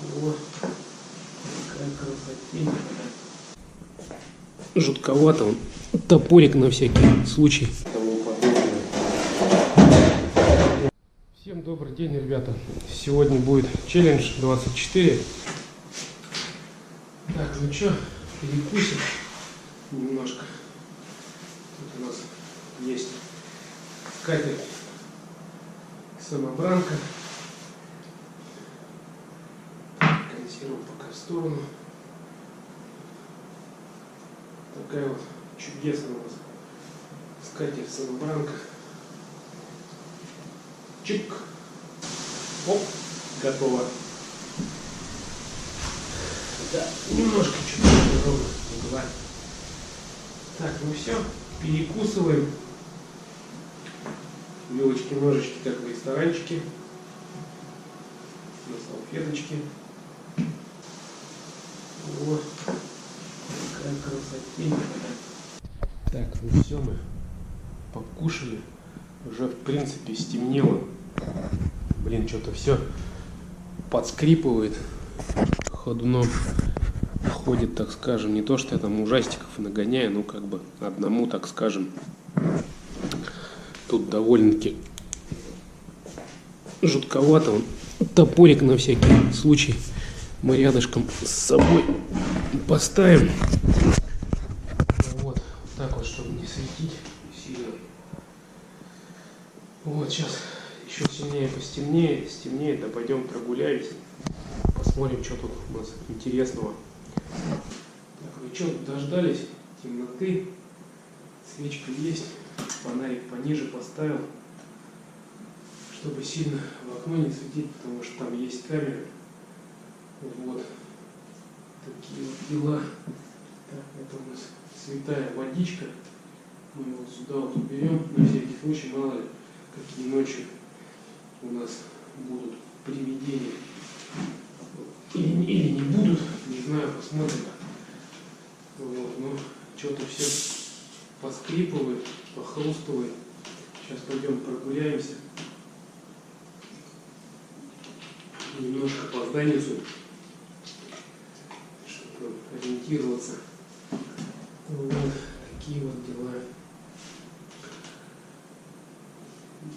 Вот. Какая красотень. Жутковато он. Топорик на всякий случай. Всем добрый день, ребята. Сегодня будет челлендж 24. Так, ну что, перекусим немножко. Тут у нас есть скатерть самобранка. Консерву пока в сторону. Такая вот чудесная у нас скатерть самобранка. Чик. Оп, готово. Да, немножко чуть-чуть ровно угла. Так, ну все, перекусываем. Вилочки, ножички, как в ресторанчике. На салфеточке. Вот. Какая красотень. Так, ну все, мы покушали. Уже в принципе стемнело. Блин, что-то все подскрипывает. Ходуном ходит, так скажем. Не то, что я там ужастиков нагоняю, но как бы одному, так скажем. Тут довольно-таки жутковато. Он топорик на всякий случай мы рядышком с собой поставим. Вот так вот, чтобы не светить сильно. Вот сейчас еще сильнее стемнеет, да пойдем прогуляемся, посмотрим, что тут у нас интересного. Так, ну что, дождались темноты, свечка есть, фонарик пониже поставил, чтобы сильно в окно не светить, потому что там есть камера. Вот такие вот дела. Так, это у нас святая водичка, мы его сюда вот уберем, на всякий случай, мало ли какие ночью у нас будут привидения или не будут, не знаю, посмотрим. Вот, но что-то все поскрипывает, похрустывает. Сейчас пойдем прогуляемся немножко по зданию, чтобы ориентироваться. Вот такие вот дела.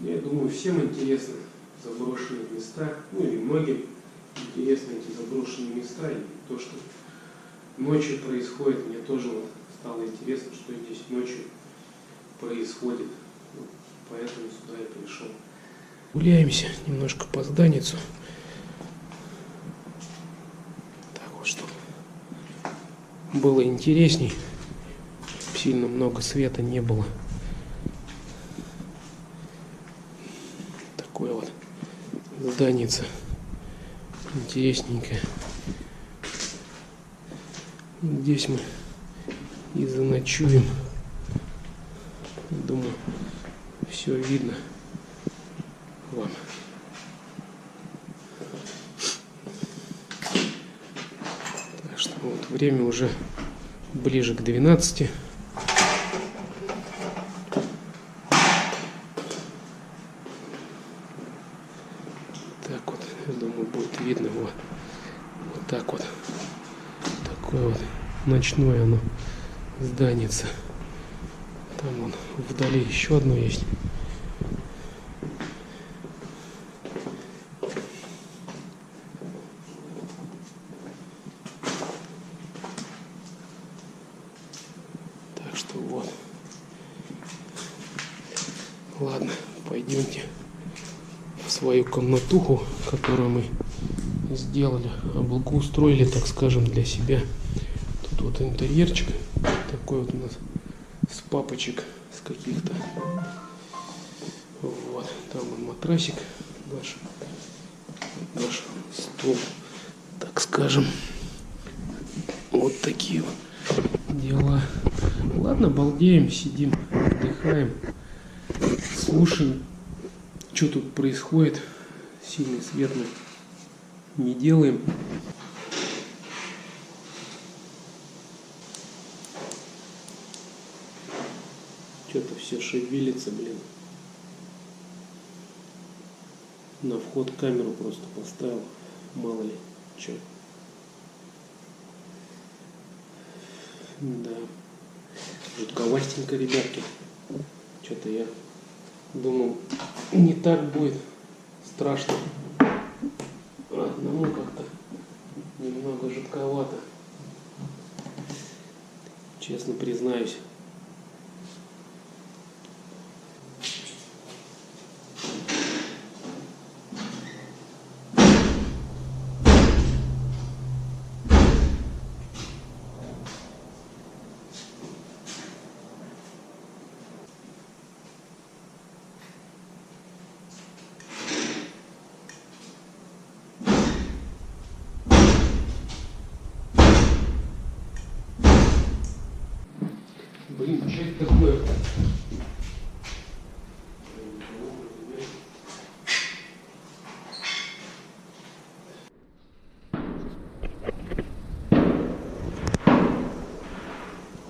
Я думаю, всем интересны заброшенные места, ну и многим интересны эти заброшенные места, и то, что ночью происходит, мне тоже вот стало интересно, что здесь ночью происходит, вот поэтому сюда и пришел. Гуляемся немножко по зданицу, так вот, чтобы было интересней, сильно много света не было. Такое вот зданица интересненькая. Здесь мы и заночуем. Думаю, все видно вам. Так что вот время уже ближе к 12. Так вот, я думаю, будет видно вот так вот. Такое вот ночное оно зданица. Там вон вдали еще одно есть. Так что вот. Ладно, пойдемте в свою комнатуху, которую мы сделали, облагоустроили, так скажем, для себя. Тут вот интерьерчик такой вот у нас с папочек, с каких-то. Вот, там он матрасик наш стол, так скажем. Вот такие вот дела. Ладно, балдеем, сидим, отдыхаем, слушаем, что тут происходит. Сильный свет мы не делаем. Что-то все шевелится, блин. На вход камеру просто поставил, мало ли Чё? Да. Жутковастенько, ребятки. Что-то я думал, не так будет страшно. Одному как-то немного жутковато. Честно признаюсь. Блин, что это такое?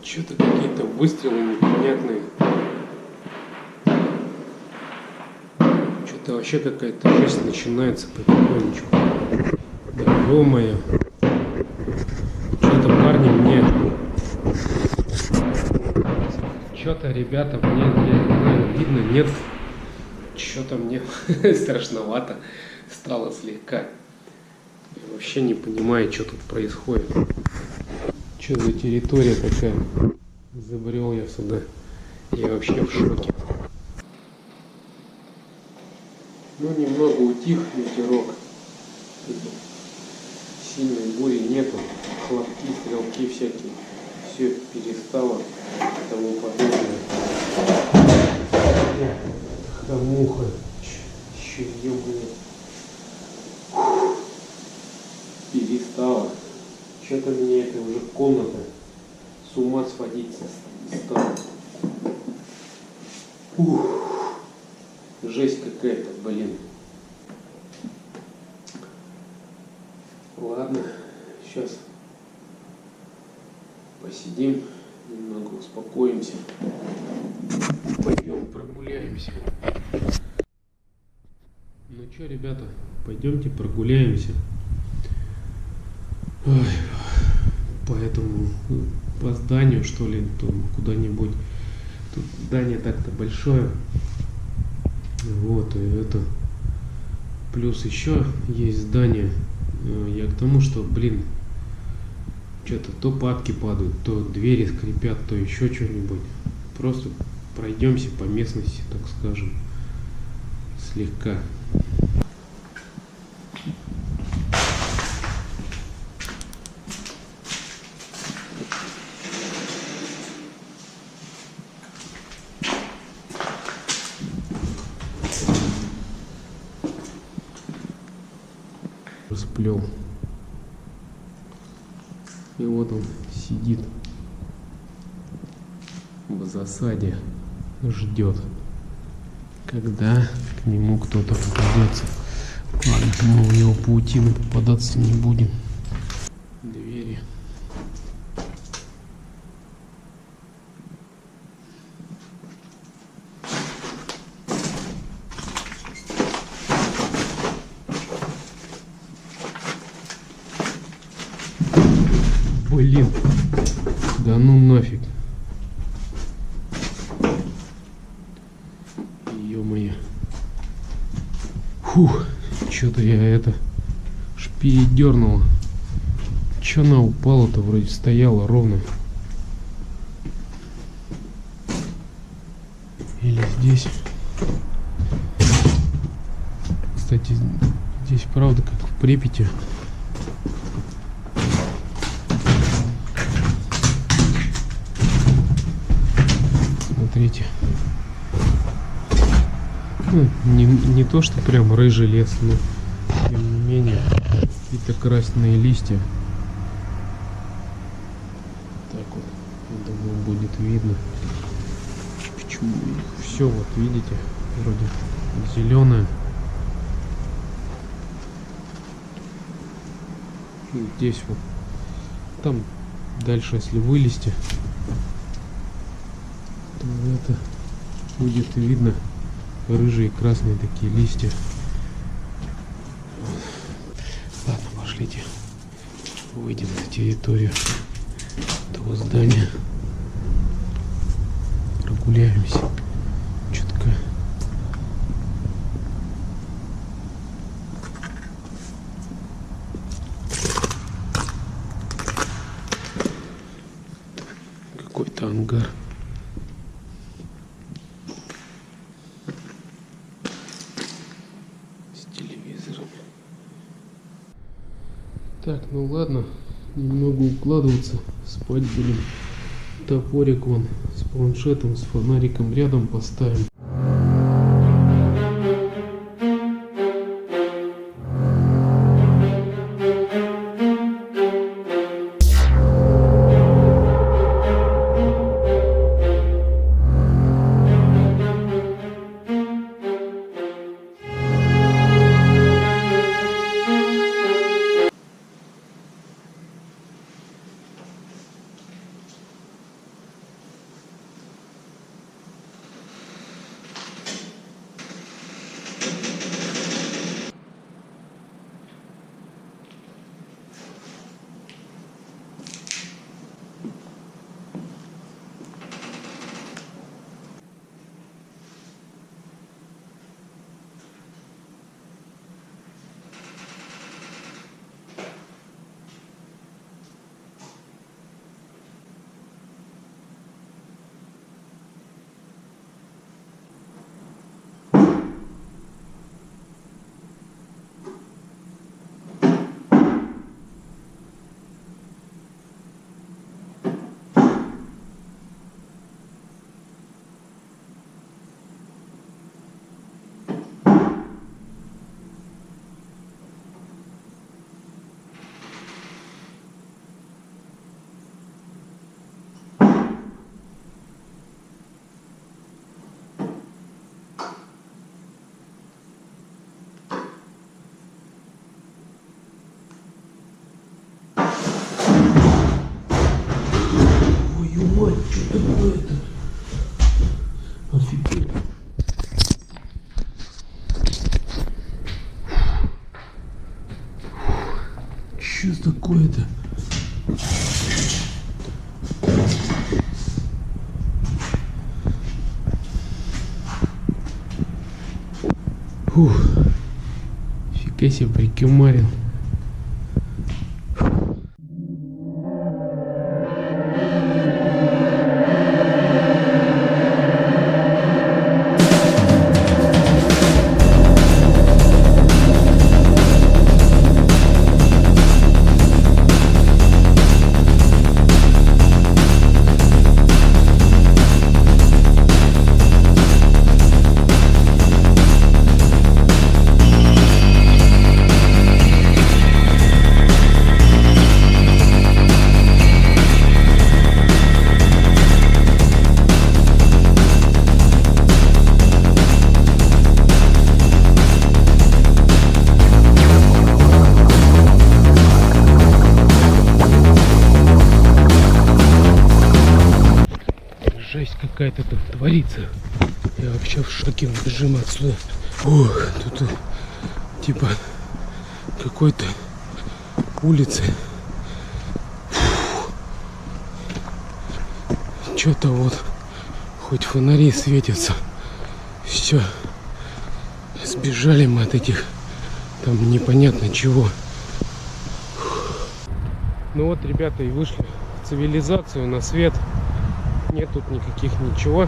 Что-то какие-то выстрелы непонятные. Что-то вообще какая-то жизнь начинается потихонечку. Да ё-моё. Что-то, парни, мне... Что-то, ребята, мне видно, нет. Что-то мне страшновато стало слегка. Я вообще не понимаю, что тут происходит. Что за территория такая? Забрел я сюда. Я вообще в шоке. Ну, немного утих ветерок. Сильной бури нету. Хлопки, стрелки всякие. Все перестало. Тому подобное. Хамуха. Еще ё-моё. Перестало. Что-то мне это уже комната с ума сводить стала. Жесть какая-то, блин. Ладно, сейчас посидим, немного успокоимся. Пойдем прогуляемся. Ну что, ребята, пойдемте прогуляемся. Ой, по этому, по зданию, что ли, куда-нибудь. Тут здание так-то большое. Вот, и это. Плюс еще есть здание. Я к тому, что, блин, что-то то папки падают, то двери скрипят, то еще что-нибудь. Просто пройдемся по местности, так скажем, слегка. Расплел. И вот он сидит в засаде, ждет, когда к нему кто-то попадется. Ладно, мы в его паутину попадаться не будем. Двери. Блин, да ну нафиг. Ё-моё. Фух, что-то я это аж передернула. Чё она упала-то, вроде стояла ровно. Или здесь. Кстати, здесь правда как в Припяти. Смотрите. Ну, не то, что прям рыжий лес, но тем не менее какие-то красные листья. Так вот, я думаю, будет видно. Почему все вот видите, вроде зеленое. И здесь вот, там дальше, если вылезти, то это будет видно рыжие красные такие листья. Ладно, пошли. Смотрите, выйдем на территорию этого здания, прогуляемся чутка. Какой-то ангар. С телевизором. Так, ну ладно, немного укладываться, спать будем. Топорик вон с планшетом, с фонариком рядом поставим. Что такое-то? Офигеть. Что такое-то? Фух. Фига себе прикимарил. Жесть какая-то там творится. Я вообще в шоке, бежим отсюда. Ох, тут типа какой-то улицы. Что-то вот, хоть фонари светятся. Все, сбежали мы от этих там непонятно чего. Ну вот, ребята, и вышли в цивилизацию, на свет. Нет тут никаких ничего.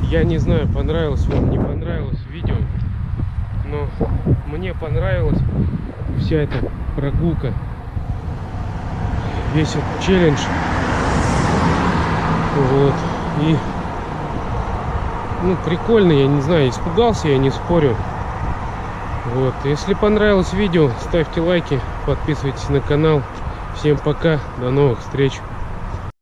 Я не знаю, понравилось вам, не понравилось видео, но мне понравилась вся эта прогулка, весь этот челлендж. Вот. И ну, прикольно, я не знаю, испугался, я не спорю. Вот. Если понравилось видео, ставьте лайки, подписывайтесь на канал. Всем пока, до новых встреч.